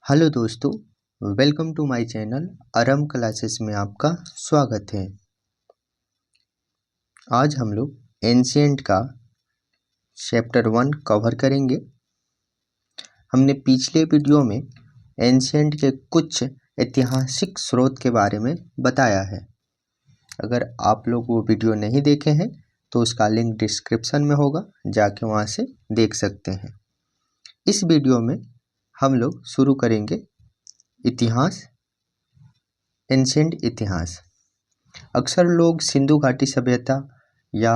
Hello दोस्तों, welcome to my channel Aram classes में आपका स्वागत है। आज हम लोग एंशिएंट का चैप्टर 1 कवर करेंगे। हमने पिछले वीडियो में एंशिएंट के कुछ ऐतिहासिक स्रोत के बारे में बताया है। अगर आप लोग वो वीडियो नहीं देखे हैं तो उसका लिंक डिस्क्रिप्शन में होगा, जाके वहाँ से देख सकते हैं। इस वीडियो में हम लोग शुरू करेंगे इतिहास, एंशिएंट इतिहास। अक्सर लोग सिंधु घाटी सभ्यता या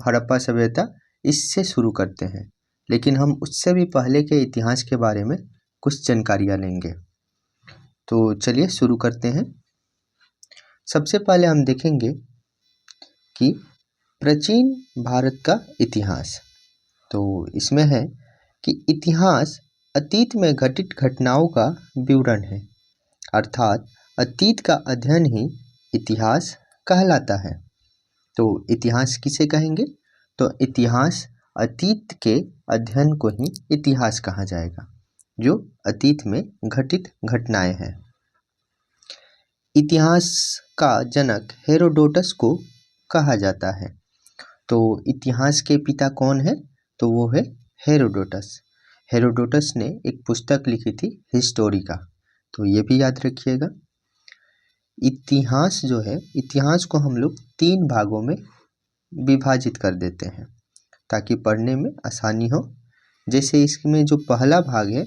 हड़प्पा सभ्यता इससे शुरू करते हैं, लेकिन हम उससे भी पहले के इतिहास के बारे में कुछ जानकारियाँ लेंगे। तो चलिए शुरू करते हैं। सबसे पहले हम देखेंगे कि प्राचीन भारत का इतिहास। तो इसमें है कि इतिहास अतीत में घटित घटनाओं का विवरण है, अर्थात अतीत का अध्ययन ही इतिहास कहलाता है। तो इतिहास किसे कहेंगे? तो इतिहास अतीत के अध्ययन को ही इतिहास कहा जाएगा, जो अतीत में घटित घटनाएं हैं। इतिहास का जनक हेरोडोटस को कहा जाता है। तो इतिहास के पिता कौन है? तो वो है हेरोडोटस। हेरोडोटस ने एक पुस्तक लिखी थी हिस्टोरिका, तो ये भी याद रखिएगा। इतिहास जो है, इतिहास को हम लोग 3 भागों में विभाजित कर देते हैं ताकि पढ़ने में आसानी हो। जैसे इसमें जो पहला भाग है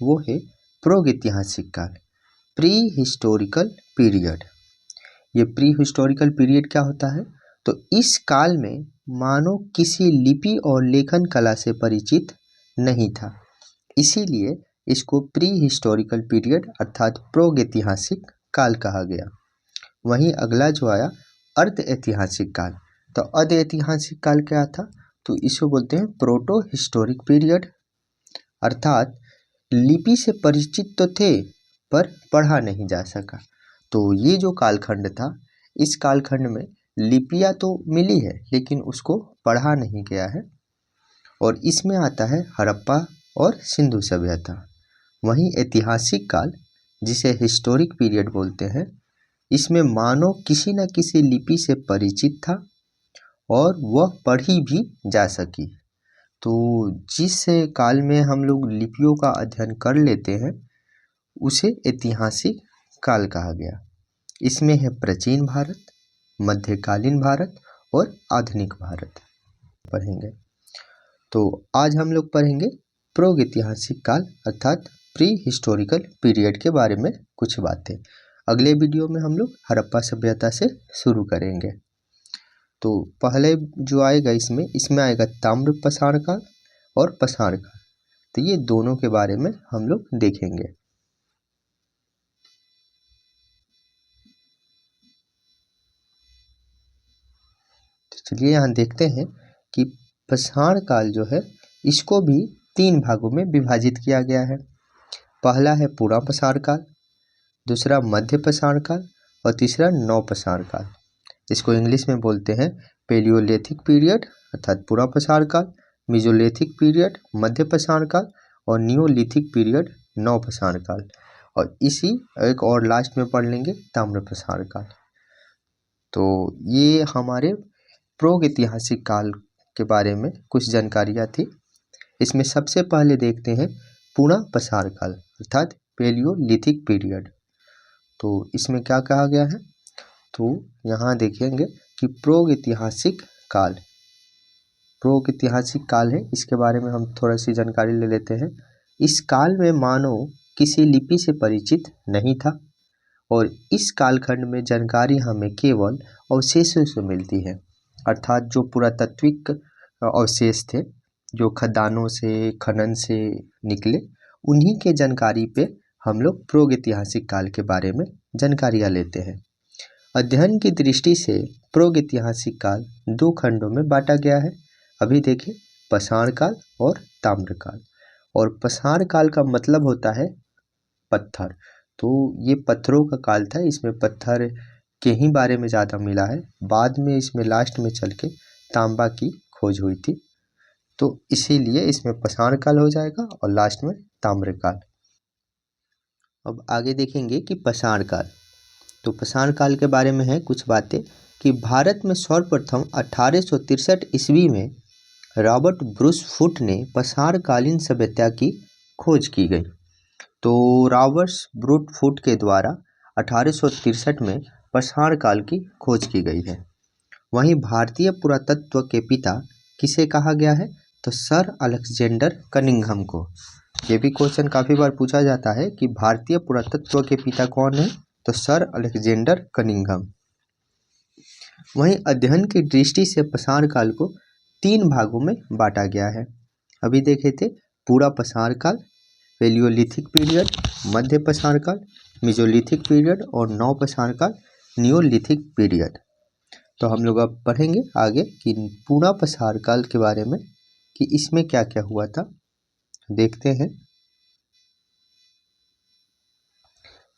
वो है प्रागैतिहासिक काल, प्री हिस्टोरिकल पीरियड। ये प्री हिस्टोरिकल पीरियड क्या होता है? तो इस काल में मानव किसी लिपि और लेखन कला से परिचित नहीं था, इसीलिए इसको प्री हिस्टोरिकल पीरियड अर्थात प्रागैतिहासिक काल कहा गया। वहीं अगला जो आया अर्ध ऐतिहासिक काल। तो अर्ध ऐतिहासिक काल क्या था? तो इसको बोलते हैं प्रोटो हिस्टोरिक पीरियड, अर्थात लिपि से परिचित तो थे पर पढ़ा नहीं जा सका। तो ये जो कालखंड था, इस कालखंड में लिपियाँ तो मिली है लेकिन उसको पढ़ा नहीं गया है। और इसमें आता है हड़प्पा और सिंधु सभ्यता। वहीं ऐतिहासिक काल, जिसे हिस्टोरिक पीरियड बोलते हैं, इसमें मानव किसी न किसी लिपि से परिचित था और वह पढ़ी भी जा सकी। तो जिस काल में हम लोग लिपियों का अध्ययन कर लेते हैं उसे ऐतिहासिक काल कहा गया। इसमें है प्राचीन भारत, मध्यकालीन भारत और आधुनिक भारत पढ़ेंगे। तो आज हम लोग पढ़ेंगे प्रागैतिहासिक काल अर्थात प्री हिस्टोरिकल पीरियड के बारे में कुछ बातें। अगले वीडियो में हम लोग हड़प्पा सभ्यता से शुरू करेंगे। तो पहले जो आएगा इसमें आएगा ताम्र पाषाण काल और पाषाण काल। तो ये दोनों के बारे में हम लोग देखेंगे। तो चलिए यहाँ देखते हैं कि पाषाण काल जो है इसको भी 3 भागों में विभाजित किया गया है। पहला है पुरा पाषाण काल, दूसरा मध्य पाषाण काल और तीसरा नव पाषाण काल। इसको इंग्लिश में बोलते हैं पेलियोलिथिक पीरियड अर्थात पुरा पाषाण काल, मेसोलिथिक पीरियड मध्य पाषाण काल और नियोलिथिक पीरियड नव पाषाण काल। और इसी एक और लास्ट में पढ़ लेंगे ताम्र पाषाण काल। तो ये हमारे प्रागैतिहासिक काल के बारे में कुछ जानकारियाँ थी। इसमें सबसे पहले देखते हैं पुरा पाषाण काल अर्थात पेलियोलिथिक पीरियड। तो इसमें क्या कहा गया है? तो यहाँ देखेंगे कि प्रागैतिहासिक काल है, इसके बारे में हम थोड़ा सी जानकारी ले लेते हैं। इस काल में मानव किसी लिपि से परिचित नहीं था और इस कालखंड में जानकारी हमें केवल अवशेषों से मिलती है, अर्थात जो पुरातात्विक अवशेष थे जो खदानों से खनन से निकले, उन्हीं के जानकारी पे हम लोग प्रागैतिहासिक काल के बारे में जानकारियाँ लेते हैं। अध्ययन की दृष्टि से प्रागैतिहासिक काल 2 खंडों में बांटा गया है। अभी देखें पाषाण काल और ताम्र काल। और पाषाण काल का मतलब होता है पत्थर। तो ये पत्थरों का काल था, इसमें पत्थर के ही बारे में ज़्यादा मिला है। बाद में इसमें लास्ट में चल के तांबा की खोज हुई थी, तो इसीलिए इसमें पाषाण काल हो जाएगा और लास्ट में ताम्र काल। अब आगे देखेंगे कि पाषाण काल। तो पाषाण काल के बारे में है कुछ बातें कि भारत में सर्वप्रथम 1863 ईस्वी में रॉबर्ट ब्रूस फुट ने पाषाणकालीन सभ्यता की खोज की गई। तो रॉबर्ट ब्रूस फुट के द्वारा 1863 में पाषाण काल की खोज की गई है। वहीं भारतीय पुरातत्व के पिता किसे कहा गया है? तो सर अलेक्जेंडर कनिंघम को। ये भी क्वेश्चन काफ़ी बार पूछा जाता है कि भारतीय पुरातत्व के पिता कौन है? तो सर अलेक्जेंडर कनिंघम। वहीं अध्ययन की दृष्टि से पाषाण काल को 3 भागों में बांटा गया है। अभी देखे थे पूरा पाषाण काल, पेलियोलिथिक पीरियड, मध्य पाषाण काल, मेसोलिथिक पीरियड और नव पाषाण काल, नियोलिथिक पीरियड। तो हम लोग अब पढ़ेंगे आगे कि पूरा पाषाण काल के बारे में कि इसमें क्या क्या हुआ था। देखते हैं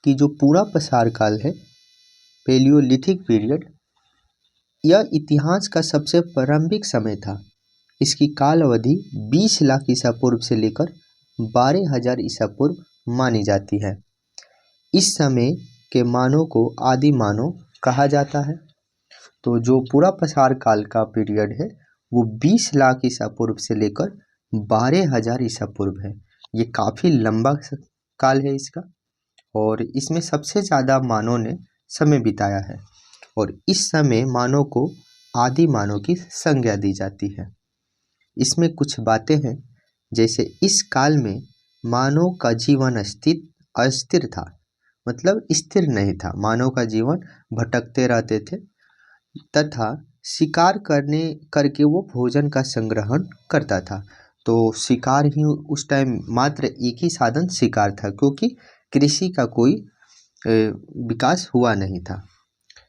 कि जो पूरा पाषाण काल है, पेलियोलिथिक पीरियड, यह इतिहास का सबसे प्रारंभिक समय था। इसकी काल अवधि 20 लाख ईसा पूर्व से लेकर 12,000 ईसा पूर्व मानी जाती है। इस समय के मानव को आदि मानव कहा जाता है। तो जो पूरा पाषाण काल का पीरियड है वो 20 लाख ईसा पूर्व से लेकर 12,000 ईसा पूर्व है। ये काफ़ी लंबा काल है इसका, और इसमें सबसे ज़्यादा मानव ने समय बिताया है, और इस समय मानव को आदि मानव की संज्ञा दी जाती है। इसमें कुछ बातें हैं, जैसे इस काल में मानव का जीवन अस्थिर था, मतलब स्थिर नहीं था। मानव का जीवन भटकते रहते थे तथा शिकार करके वो भोजन का संग्रहण करता था। तो शिकार ही उस टाइम मात्र एक ही साधन शिकार था, क्योंकि कृषि का कोई विकास हुआ नहीं था।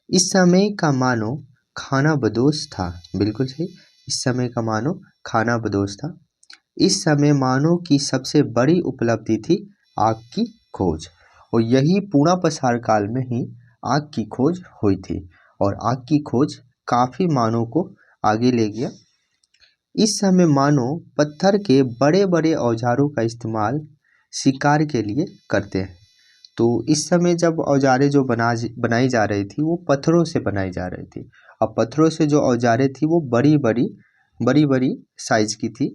इस समय का मानव खानाबदोश था। बिल्कुल सही, इस समय का मानव खानाबदोश था। इस समय मानव की सबसे बड़ी उपलब्धि थी आग की खोज, और यही पूरा पाषाण काल में ही आग की खोज हुई थी, और आग की खोज काफ़ी मानव को आगे ले गया। इस समय मानव पत्थर के बड़े बड़े औजारों का इस्तेमाल शिकार के लिए करते हैं। तो इस समय जब औजारें जो बनाई जा रही थी वो पत्थरों से बनाई जा रही थी। अब पत्थरों से जो औजारें थी वो बड़ी बड़ी साइज की थी।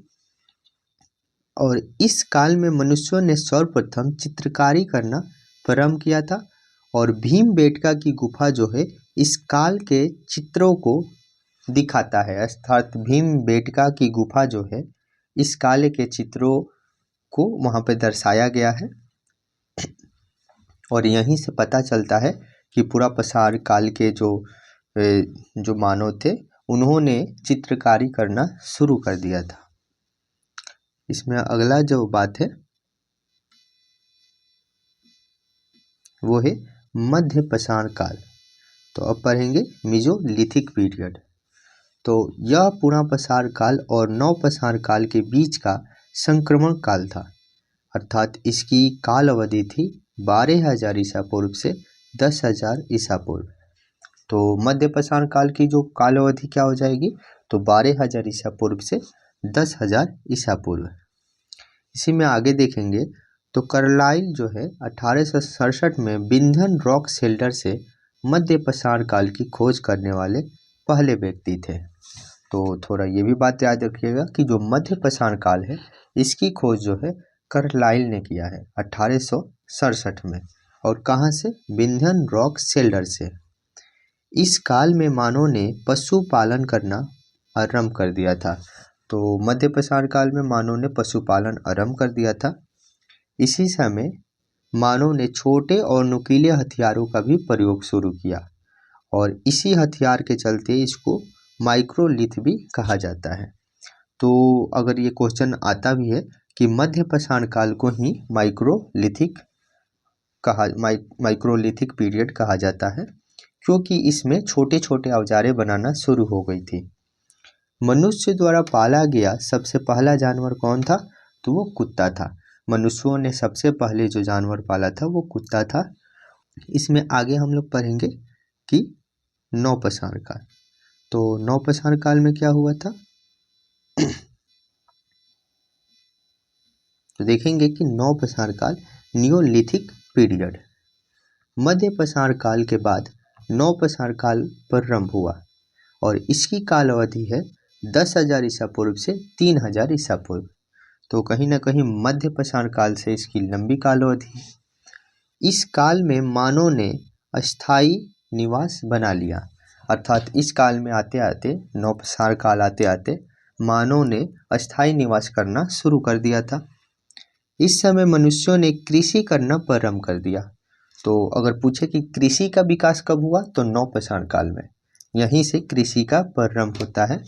और इस काल में मनुष्यों ने सर्वप्रथम चित्रकारी करना प्रारंभ किया था, और भीमबेटका की गुफा जो है इस काल के चित्रों को दिखाता है। अर्थात भीमबेटका की गुफा जो है इस काल के चित्रों को वहाँ पे दर्शाया गया है, और यहीं से पता चलता है कि पूरा पाषाण काल के जो मानव थे उन्होंने चित्रकारी करना शुरू कर दिया था। इसमें अगला जो बात है वो है मध्य पाषाण काल। तो अब पढ़ेंगे मेसोलिथिक पीरियड। तो यह पूरा पाषाण काल और नव पाषाण काल के बीच का संक्रमण काल था, अर्थात इसकी काल अवधि थी 12,000 ईसा पूर्व से 10,000 ईसा पूर्व। तो मध्य पाषाण काल की जो काल अवधि क्या हो जाएगी? तो 12,000 ईसा पूर्व से 10,000 ईसा पूर्व। इसी में आगे देखेंगे तो कार्लाइल जो है 1867 में विंध्यन रॉक शेल्टर से मध्य पाषाण काल की खोज करने वाले पहले व्यक्ति थे। तो थोड़ा ये भी बात याद रखिएगा कि जो मध्य पाषाण काल है इसकी खोज जो है कार्लाइल ने किया है 1867 में, और कहाँ से? विंध्यन रॉक शेल्टर से। इस काल में मानव ने पशुपालन करना आरंभ कर दिया था। तो मध्य पाषाण काल में मानव ने पशुपालन आरंभ कर दिया था। इसी समय मानव ने छोटे और नुकीले हथियारों का भी प्रयोग शुरू किया, और इसी हथियार के चलते इसको माइक्रोलिथ भी कहा जाता है। तो अगर ये क्वेश्चन आता भी है कि मध्य पाषाण काल को ही माइक्रोलिथिक पीरियड कहा जाता है, क्योंकि इसमें छोटे छोटे औजारें बनाना शुरू हो गई थी। मनुष्य द्वारा पाला गया सबसे पहला जानवर कौन था? तो वो कुत्ता था। मनुष्यों ने सबसे पहले जो जानवर पाला था वो कुत्ता था। इसमें आगे हम लोग पढ़ेंगे कि नव पाषाण काल। तो नव पाषाण काल में क्या हुआ था? तो देखेंगे कि नव पाषाण काल नियोलिथिक पीरियड। मध्य पसार काल के बाद नवपसार काल प्रारंभ हुआ और इसकी काल अवधि है 10,000 ईसा पूर्व से 3,000 ईसा पूर्व। तो कहीं ना कहीं मध्य पसार काल से इसकी लंबी काल अवधि है। इस काल में मानव ने अस्थाई निवास बना लिया, अर्थात इस काल में आते आते, नवपसार काल आते आते मानव ने अस्थाई निवास करना शुरू कर दिया था। इस समय मनुष्यों ने कृषि करना प्रारंभ कर दिया। तो अगर पूछे कि कृषि का विकास कब हुआ, तो नवपसार काल में, यहीं से कृषि का प्रारंभ होता है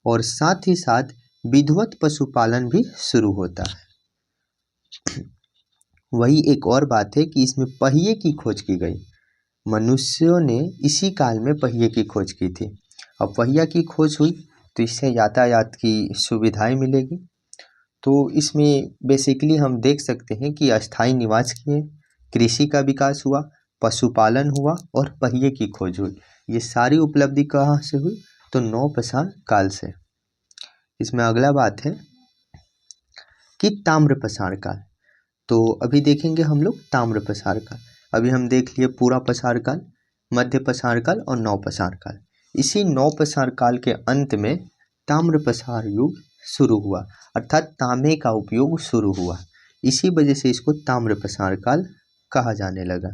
और साथ ही साथ विधिवत पशुपालन भी शुरू होता है। वही एक और बात है कि इसमें पहिए की खोज की गई। मनुष्यों ने इसी काल में पहिए की खोज की थी। अब पहिया की खोज हुई तो इससे यातायात की सुविधाएं मिलेगी। तो इसमें बेसिकली हम देख सकते हैं कि अस्थाई निवास किए, कृषि का विकास हुआ, पशुपालन हुआ और पहिए की खोज हुई। ये सारी उपलब्धि कहाँ से हुई, तो नवपसार काल से। इसमें अगला बात है कि ताम्रपसार काल। तो अभी देखेंगे हम लोग ताम्रपसार काल। अभी हम देख लिए पूरा पसार काल, मध्य पसार काल और नवपसार काल। इसी नवपसार काल के अंत में ताम्रपसार युग शुरू हुआ, अर्थात तांबे का उपयोग शुरू हुआ। इसी वजह से इसको ताम्रपसार काल कहा जाने लगा।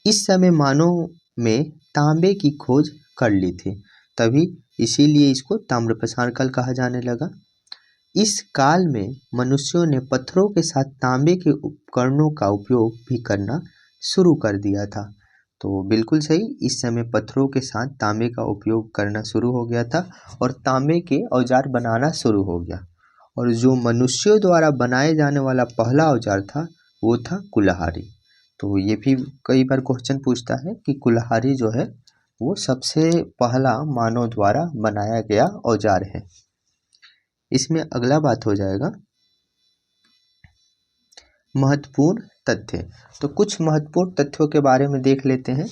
इस समय मानव में तांबे की खोज कर ली थी, तभी इसीलिए इसको ताम्रपसार काल कहा जाने लगा। इस काल में मनुष्यों ने पत्थरों के साथ तांबे के उपकरणों का उपयोग भी करना शुरू कर दिया था। तो बिल्कुल सही, इस समय पत्थरों के साथ तांबे का उपयोग करना शुरू हो गया था और तांबे के औजार बनाना शुरू हो गया। और जो मनुष्यों द्वारा बनाए जाने वाला पहला औजार था वो था कुल्हाड़ी। तो ये भी कई बार क्वेश्चन पूछता है कि कुल्हाड़ी जो है वो सबसे पहला मानव द्वारा बनाया गया औजार है। इसमें अगला बात हो जाएगा महत्वपूर्ण तथ्य। तो कुछ महत्वपूर्ण तथ्यों के बारे में देख लेते हैं।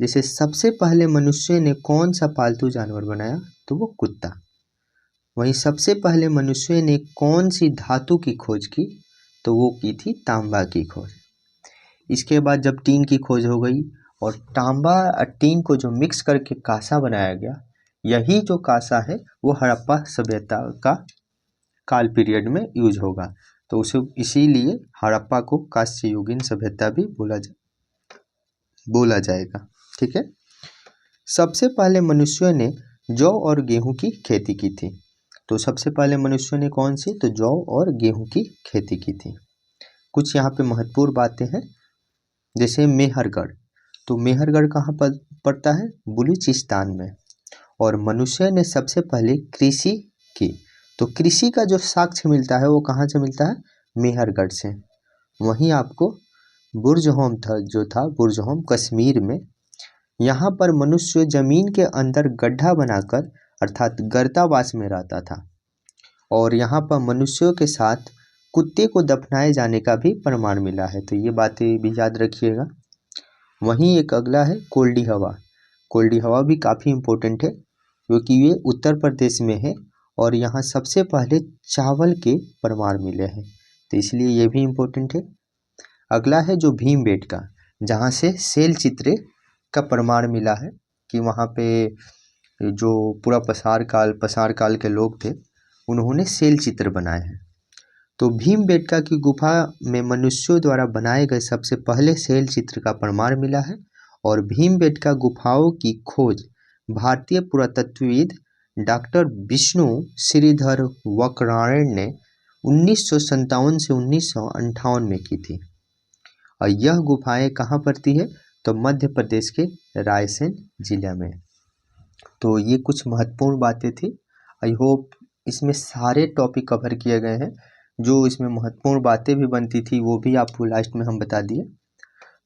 जैसे सबसे पहले मनुष्य ने कौन सा पालतू जानवर बनाया, तो वो कुत्ता। वहीं सबसे पहले मनुष्य ने कौन सी धातु की खोज की, तो वो की थी तांबा की खोज। इसके बाद जब टीन की खोज हो गई और तांबा और टीन को जो मिक्स करके कांसा बनाया गया, यही जो कांसा है वो हड़प्पा सभ्यता का काल पीरियड में यूज होगा। तो उसे इसीलिए हड़प्पा को कांस्ययुगीन सभ्यता भी बोला जाएगा। ठीक है। सबसे पहले मनुष्यों ने जौ और गेहूं की खेती की थी। तो सबसे पहले मनुष्यों ने कौन सी, तो जौ और गेहूं की खेती की थी। कुछ यहाँ पे महत्वपूर्ण बातें हैं, जैसे मेहरगढ़। तो मेहरगढ़ कहाँ पर पड़ता है, बलूचिस्तान में। और मनुष्य ने सबसे पहले कृषि की। तो कृषि का जो साक्ष्य मिलता है वो कहाँ से मिलता है, मेहरगढ़ से। वहीं आपको बुर्जहोम था बुर्जहोम कश्मीर में। यहाँ पर मनुष्य जमीन के अंदर गड्ढा बनाकर, अर्थात गर्तावास में रहता था। और यहाँ पर मनुष्यों के साथ कुत्ते को दफनाए जाने का भी प्रमाण मिला है। तो ये बातें भी याद रखिएगा। वहीं एक अगला है कोल्डी हवा। कोल्डी हवा भी काफ़ी इम्पोर्टेंट है क्योंकि ये उत्तर प्रदेश में है और यहाँ सबसे पहले चावल के प्रमाण मिले हैं, तो इसलिए ये भी इम्पोर्टेंट है। अगला है जो भीमबेटका, जहाँ से शैल चित्र का प्रमाण मिला है कि वहाँ पे जो पूरा पसार काल के लोग थे उन्होंने शैल चित्र बनाए हैं। तो भीमबेटका की गुफा में मनुष्यों द्वारा बनाए गए सबसे पहले शैल चित्र का प्रमाण मिला है। और भीमबेटका गुफाओं की खोज भारतीय पुरातत्वविद डॉक्टर विष्णु श्रीधर वकरायण ने 1957 से 1958 में की थी। और यह गुफाएं कहाँ पड़ती है, तो मध्य प्रदेश के रायसेन जिला में। तो ये कुछ महत्वपूर्ण बातें थी। आई होप इसमें सारे टॉपिक कवर किए गए हैं। जो इसमें महत्वपूर्ण बातें भी बनती थी वो भी आपको लास्ट में हम बता दिए।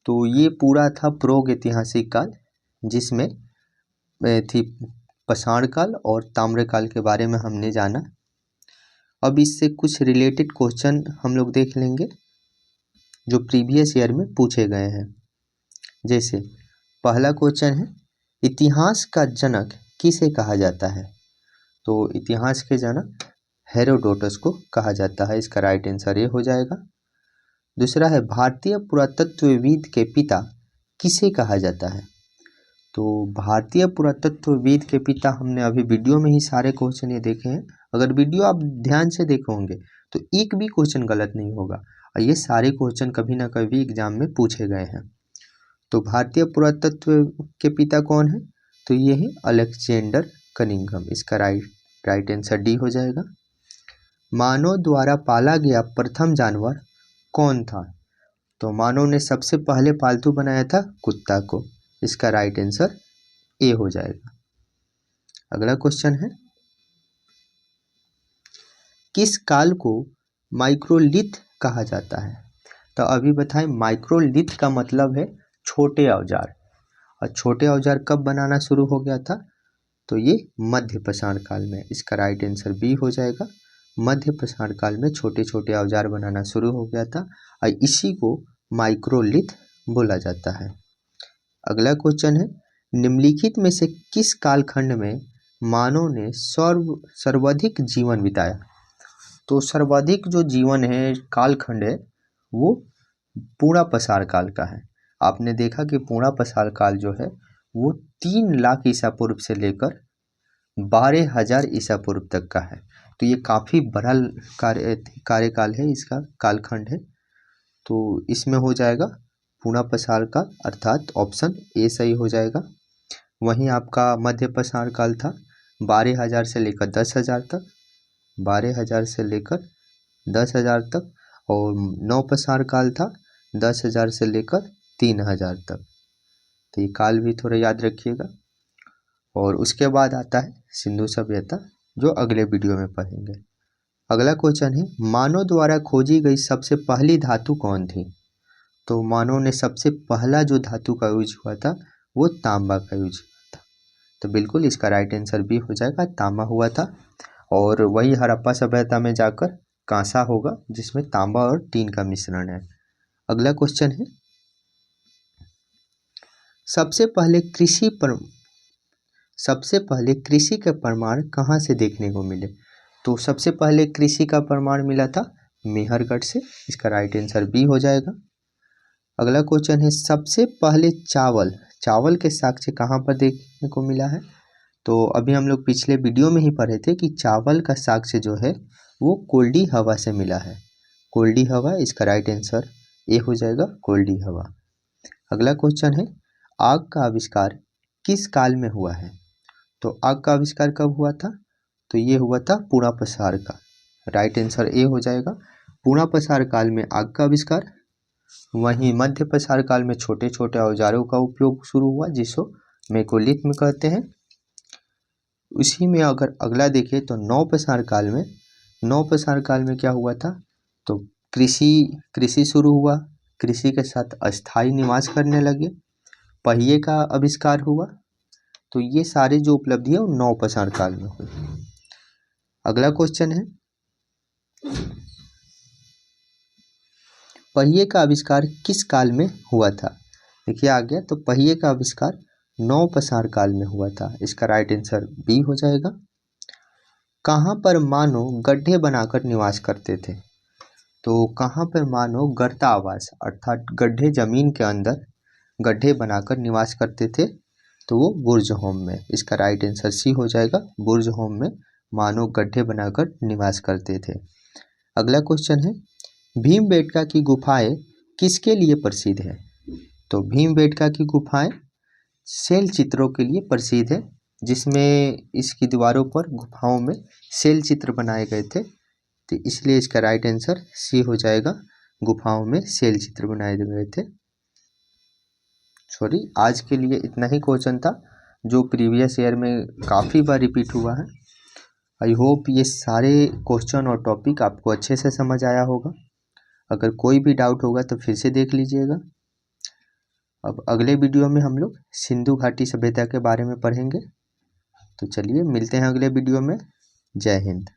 तो ये पूरा था प्राग ऐतिहासिक काल, जिसमें थी पाषाण काल और ताम्रकाल के बारे में हमने जाना। अब इससे कुछ रिलेटेड क्वेश्चन हम लोग देख लेंगे जो प्रीवियस ईयर में पूछे गए हैं। जैसे पहला क्वेश्चन है, इतिहास का जनक किसे कहा जाता है। तो इतिहास के जनक हेरोडोटस को कहा जाता है। इसका राइट आंसर ये हो जाएगा। दूसरा है भारतीय पुरातत्वविद के पिता किसे कहा जाता है। तो भारतीय पुरातत्वविद के पिता हमने अभी वीडियो में ही सारे क्वेश्चन ये देखे हैं। अगर वीडियो आप ध्यान से देखे होंगे तो एक भी क्वेश्चन गलत नहीं होगा और ये सारे क्वेश्चन कभी ना कभी एग्जाम में पूछे गए हैं। तो भारतीय पुरातत्व के पिता कौन है, तो ये है अलेक्जेंडर कनिंघम। इसका राइट आंसर डी हो जाएगा। मानव द्वारा पाला गया प्रथम जानवर कौन था, तो मानव ने सबसे पहले पालतू बनाया था कुत्ता को। इसका राइट आंसर ए हो जाएगा। अगला क्वेश्चन है, किस काल को माइक्रोलिथ कहा जाता है। तो अभी बताएं, माइक्रोलिथ का मतलब है छोटे औजार, और छोटे औजार कब बनाना शुरू हो गया था, तो ये मध्य पाषाण काल में। इसका राइट आंसर बी हो जाएगा। मध्य पाषाण काल में छोटे छोटे औजार बनाना शुरू हो गया था और इसी को माइक्रोलिथ बोला जाता है। अगला क्वेश्चन है, निम्नलिखित में से किस कालखंड में मानव ने सर्वाधिक जीवन बिताया। तो सर्वाधिक जो जीवन है कालखंड है वो पूर्णा पाषाण काल का है। आपने देखा कि पूर्णा पाषाण काल जो है वो 3 लाख ईसा पूर्व से लेकर 12,000 ईसा पूर्व तक का है। तो ये काफ़ी बड़ा कार्यकाल है, इसका कालखंड है। तो इसमें हो जाएगा पूर्णा पाषाण काल, अर्थात ऑप्शन ए सही हो जाएगा। वहीं आपका मध्य पाषाण काल था 12,000 से लेकर 10,000 तक, 12,000 से लेकर 10,000 तक, और नव पाषाण काल था 10,000 से लेकर 3,000 तक। तो ये काल भी थोड़ा याद रखिएगा। और उसके बाद आता है सिंधु सभ्यता, जो अगले वीडियो में पढ़ेंगे। अगला क्वेश्चन है, मानव द्वारा खोजी गई सबसे पहली धातु कौन थी। तो मानव ने सबसे पहला जो धातु का यूज हुआ था वो तांबा का यूज हुआ था। तो बिल्कुल इसका राइट आंसर भी हो जाएगा, तांबा हुआ था। और वही हड़प्पा सभ्यता में जाकर कांसा होगा, जिसमें तांबा और टीन का मिश्रण है। अगला क्वेश्चन है, सबसे पहले कृषि के प्रमाण कहाँ से देखने को मिले। तो सबसे पहले कृषि का प्रमाण मिला था मेहरगढ़ से। इसका राइट आंसर बी हो जाएगा। अगला क्वेश्चन है, सबसे पहले चावल के साक्ष्य कहाँ पर देखने को मिला है। तो अभी हम लोग पिछले वीडियो में ही पढ़े थे कि चावल का साक्ष्य जो है वो कोल्डी हवा से मिला है। कोल्डी हवा, इसका राइट आंसर ए हो जाएगा, कोल्डी हवा। अगला क्वेश्चन है, आग का आविष्कार किस काल में हुआ है। तो आग का आविष्कार कब हुआ था, तो ये हुआ था पूर्णा पाषाण काल। राइट आंसर ए हो जाएगा। पूर्णा पाषाण काल में आग का आविष्कार। वहीं मध्य पाषाण काल में छोटे छोटे औजारों का उपयोग शुरू हुआ, जिसको मेकोलिथ में कहते हैं। उसी में अगर अगला देखें तो नव पाषाण काल में क्या हुआ था, तो कृषि शुरू हुआ। कृषि के साथ अस्थायी निवास करने लगे। पहिए का आविष्कार हुआ। तो ये सारे जो उपलब्धि है वो नव पाषाण काल में हुई। अगला क्वेश्चन है, पहिए का आविष्कार किस काल में हुआ था। देखिए आ गया, तो पहिए का आविष्कार नव पाषाण काल में हुआ था। इसका राइट आंसर बी हो जाएगा। कहाँ पर मानव गड्ढे बनाकर निवास करते थे। तो कहाँ पर मानव गर्ता आवास, अर्थात गड्ढे जमीन के अंदर गड्ढे बनाकर निवास करते थे, तो वो बुर्ज होम में। इसका राइट आंसर सी हो जाएगा। बुर्ज होम में मानव गड्ढे बनाकर निवास करते थे। अगला क्वेश्चन है, भीमबेटका की गुफाएं किसके लिए प्रसिद्ध है। तो भीमबेटका की गुफाएं शैल चित्रों के लिए प्रसिद्ध है, जिसमें इसकी दीवारों पर गुफाओं में शैल चित्र बनाए गए थे। तो इसलिए इसका राइट आंसर सी हो जाएगा, गुफाओं में शैल चित्र बनाए गए थे। आज के लिए इतना ही क्वेश्चन था, जो प्रीवियस ईयर में काफ़ी बार रिपीट हुआ है। आई होप ये सारे क्वेश्चन और टॉपिक आपको अच्छे से समझ आया होगा। अगर कोई भी डाउट होगा तो फिर से देख लीजिएगा। अब अगले वीडियो में हम लोग सिंधु घाटी सभ्यता के बारे में पढ़ेंगे। तो चलिए मिलते हैं अगले वीडियो में। जय हिंद।